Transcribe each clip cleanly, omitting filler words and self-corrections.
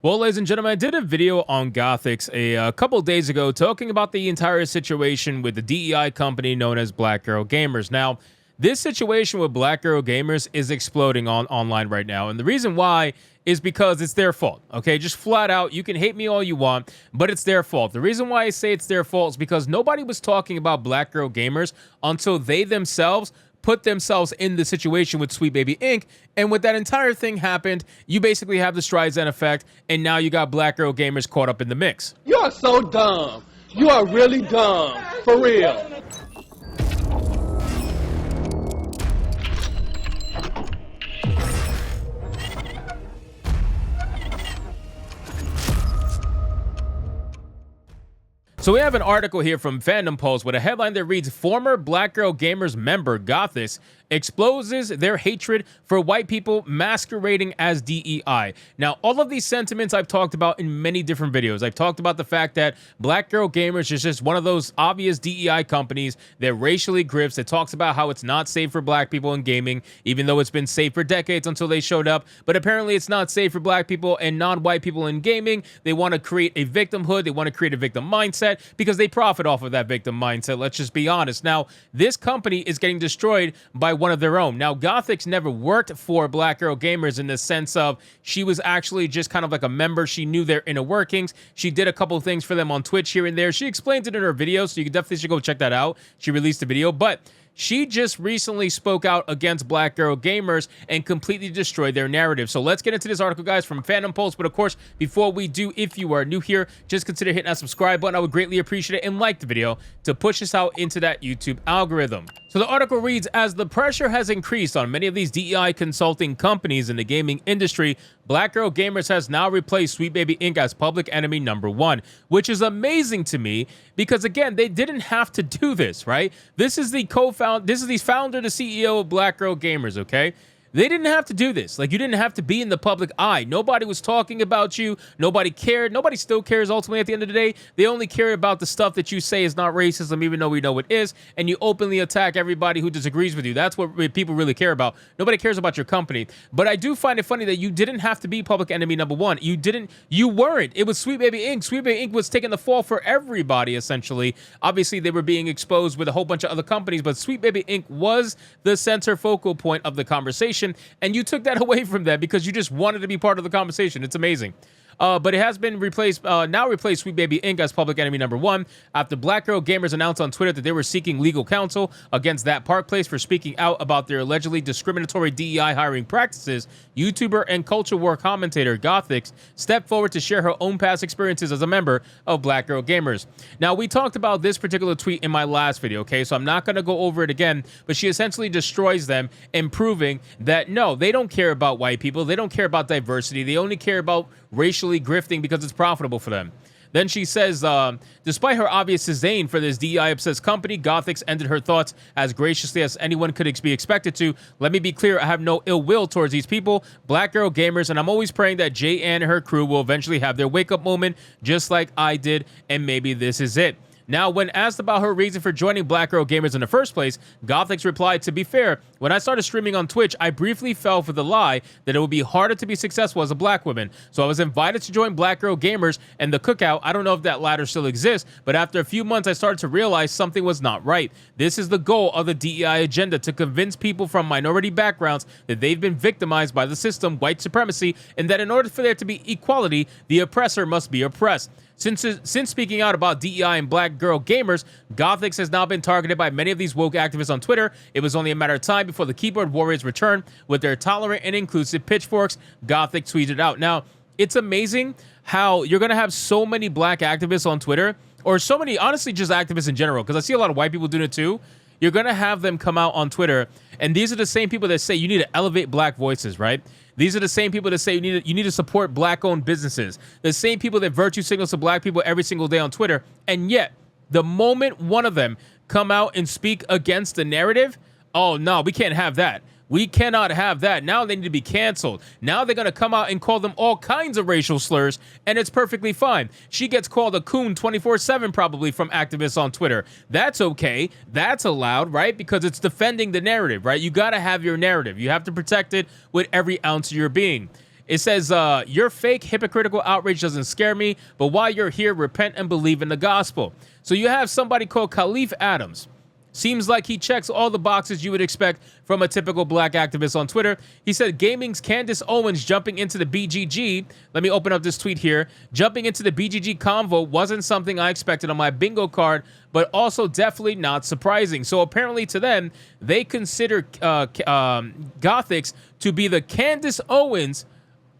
Well, ladies and gentlemen, I did a video on Gothix a couple days ago talking about the entire situation with the DEI company known as Black Girl Gamers. Now, this situation with Black Girl Gamers is exploding online right now, and the reason why is because it's their fault, okay? Just flat out, you can hate me all you want, but it's their fault. The reason why I say it's their fault is because nobody was talking about Black Girl Gamers until they themselves put themselves in the situation with Sweet Baby Inc. And when that entire thing happened, you basically have the Streisand effect, and now you got Black Girl Gamers caught up in the mix. You are so dumb. You are really dumb. For real. So we have an article here from Fandom Pulse with a headline that reads, former Black Girl Gamers member Gothix exposes their hatred for white people masquerading as DEI. Now, all of these sentiments I've talked about in many different videos. I've talked about the fact that Black Girl Gamers is just one of those obvious DEI companies that racially grifts. It talks about how it's not safe for black people in gaming, even though it's been safe for decades until they showed up. But apparently it's not safe for black people and non-white people in gaming. They want to create a victimhood. They want to create a victim mindset because they profit off of that victim mindset. Let's just be honest. Now, this company is getting destroyed by one of their own. Now, Gothix never worked for Black Girl Gamers in the sense of she was actually just kind of like a member. She knew their inner workings. She did a couple of things for them on Twitch here and there. She explained it in her video, so you definitely should go check that out. She released a video, but she just recently spoke out against Black Girl Gamers and completely destroyed their narrative. So let's get into this article, guys, from Fandom Pulse. But of course, before we do, if you are new here, just consider hitting that subscribe button. I would greatly appreciate it, and like the video to push us out into that YouTube algorithm. So the article reads, as the pressure has increased on many of these DEI consulting companies in the gaming industry, Black Girl Gamers has now replaced Sweet Baby Inc. as public enemy #1, which is amazing to me because, again, they didn't have to do this, right? This is the founder, the CEO of Black Girl Gamers, okay? They didn't have to do this. Like, you didn't have to be in the public eye. Nobody was talking about you. Nobody cared. Nobody still cares ultimately at the end of the day. They only care about the stuff that you say is not racism, even though we know it is, and you openly attack everybody who disagrees with you. That's what people really care about. Nobody cares about your company. But I do find it funny that you didn't have to be public enemy #1. You weren't. It was Sweet Baby Inc. Sweet Baby Inc. was taking the fall for everybody, essentially. Obviously, they were being exposed with a whole bunch of other companies, but Sweet Baby Inc. was the center focal point of the conversation. And you took that away from them because you just wanted to be part of the conversation. It's amazing. But it has been replaced, Sweet Baby Inc. as public enemy #1 after Black Girl Gamers announced on Twitter that they were seeking legal counsel against that Park Place for speaking out about their allegedly discriminatory DEI hiring practices. YouTuber and culture war commentator Gothix stepped forward to share her own past experiences as a member of Black Girl Gamers. Now, we talked about this particular tweet in my last video, okay? So I'm not going to go over it again, but she essentially destroys them and proving that, no, they don't care about white people. They don't care about diversity. They only care about racially grifting because it's profitable for them. Then she says, despite her obvious disdain for this DEI-obsessed company, Gothix ended her thoughts as graciously as anyone could be expected to. Let me be clear, I have no ill will towards these people, Black Girl Gamers, and I'm always praying that Jay Ann and her crew will eventually have their wake-up moment, just like I did, and maybe this is it. Now, when asked about her reason for joining Black Girl Gamers in the first place, Gothix replied, to be fair, when I started streaming on Twitch, I briefly fell for the lie that it would be harder to be successful as a black woman. So I was invited to join Black Girl Gamers and the cookout. I don't know if that latter still exists, but after a few months, I started to realize something was not right. This is the goal of the DEI agenda, to convince people from minority backgrounds that they've been victimized by the system, white supremacy, and that in order for there to be equality, the oppressor must be oppressed. Since speaking out about DEI and Black Girl Gamers, Gothix has now been targeted by many of these woke activists on Twitter. It was only a matter of time before the keyboard warriors return with their tolerant and inclusive pitchforks, Gothix tweeted out. Now, it's amazing how you're going to have so many black activists on Twitter, or so many, honestly, just activists in general, because I see a lot of white people doing it too. You're going to have them come out on Twitter, and these are the same people that say you need to elevate black voices, right? These are the same people that say you need to support black-owned businesses. The same people that virtue signals to black people every single day on Twitter. And yet, the moment one of them come out and speak against the narrative, oh, no, we can't have that. We cannot have that. Now they need to be canceled. Now they're going to come out and call them all kinds of racial slurs, and it's perfectly fine. She gets called a coon 24/7 probably from activists on Twitter. That's okay. That's allowed, right? Because it's defending the narrative, right? You got to have your narrative. You have to protect it with every ounce of your being. It says, your fake hypocritical outrage doesn't scare me, but while you're here, repent and believe in the gospel. So you have somebody called Khalif Adams. Seems like he checks all the boxes you would expect from a typical black activist on Twitter. He said gaming's Candace Owens jumping into the BGG. Let me open up this tweet here. Jumping into the BGG convo wasn't something I expected on my bingo card, but also definitely not surprising. So apparently to them, they consider Gothix to be the Candace Owens,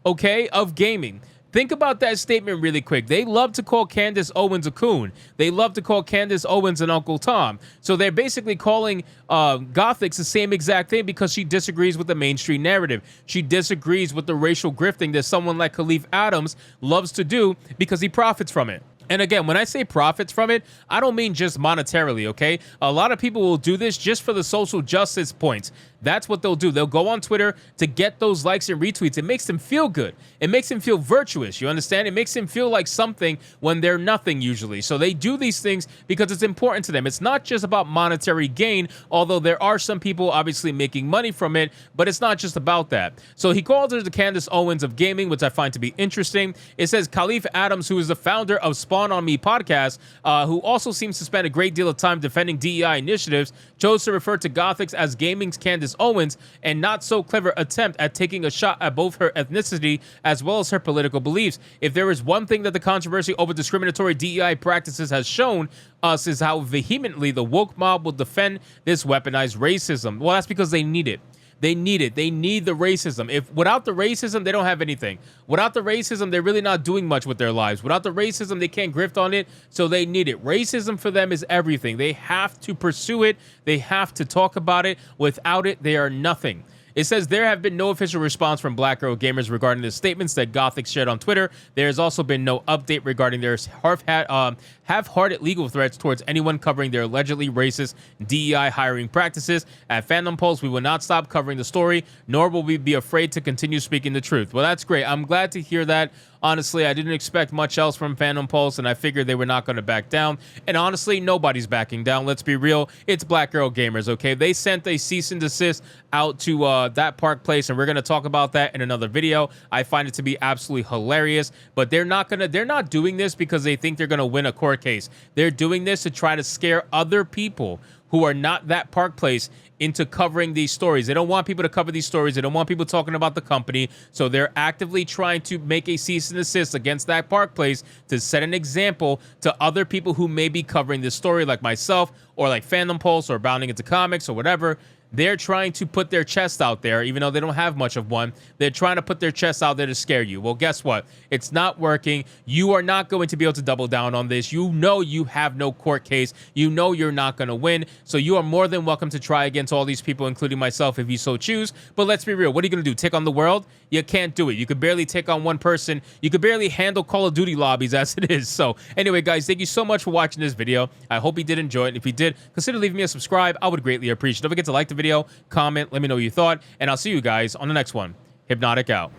okay, of gaming. Think about that statement really quick. They love to call Candace Owens a coon. They love to call Candace Owens an Uncle Tom. So they're basically calling Gothix the same exact thing because she disagrees with the mainstream narrative. She disagrees with the racial grifting that someone like Khalif Adams loves to do because he profits from it. And again, when I say profits from it, I don't mean just monetarily, okay? A lot of people will do this just for the social justice points. That's what they'll do. They'll go on Twitter to get those likes and retweets. It makes them feel good. It makes them feel virtuous. You understand? It makes them feel like something when they're nothing usually. So they do these things because it's important to them. It's not just about monetary gain, although there are some people obviously making money from it, but it's not just about that. So he called her the Candace Owens of gaming, which I find to be interesting. It says Khalif Adams, who is the founder of Spawn on Me podcast, who also seems to spend a great deal of time defending DEI initiatives, chose to refer to Gothix as gaming's Candace Owens, and not so clever attempt at taking a shot at both her ethnicity as well as her political beliefs. If there is one thing that the controversy over discriminatory DEI practices has shown us is how vehemently the woke mob will defend this weaponized racism. Well, that's because they need it. They need it. They need the racism. If without the racism, they don't have anything. Without the racism, they're really not doing much with their lives. Without the racism, they can't grift on it, so they need it. Racism for them is everything. They have to pursue it. They have to talk about it. Without it, they are nothing. It says there have been no official response from Black Girl Gamers regarding the statements that Gothix shared on Twitter. There has also been no update regarding their half-hearted legal threats towards anyone covering their allegedly racist DEI hiring practices. At Fandom Pulse, we will not stop covering the story, nor will we be afraid to continue speaking the truth. Well, that's great. I'm glad to hear that. Honestly, I didn't expect much else from Fandom Pulse, and I figured they were not going to back down. And honestly, nobody's backing down. Let's be real. It's Black Girl Gamers, okay? They sent a cease and desist out to that Park Place, and we're going to talk about that in another video. I find it to be absolutely hilarious, but they're not doing this because they think they're going to win a court case. They're doing this to try to scare other people who are not that Park Place into covering these stories. They don't want people to cover these stories. They don't want people talking about the company. So they're actively trying to make a cease and desist against that Park Place to set an example to other people who may be covering this story, like myself or like Fandom Pulse or Bounding Into Comics or whatever. They're trying to put their chest out there, even though they don't have much of one. They're trying to put their chest out there to scare you. Well, guess what? It's not working. You are not going to be able to double down on this. You know you have no court case. You know you're not going to win. So you are more than welcome to try against all these people, including myself, if you so choose. But let's be real. What are you going to do? Take on the world? You can't do it. You could barely take on one person. You could barely handle Call of Duty lobbies as it is. So anyway, guys, thank you so much for watching this video. I hope you did enjoy it. If you did, consider leaving me a subscribe. I would greatly appreciate it. Don't forget to like the video, comment, let me know what you thought, and I'll see you guys on the next one. Hypnotic out.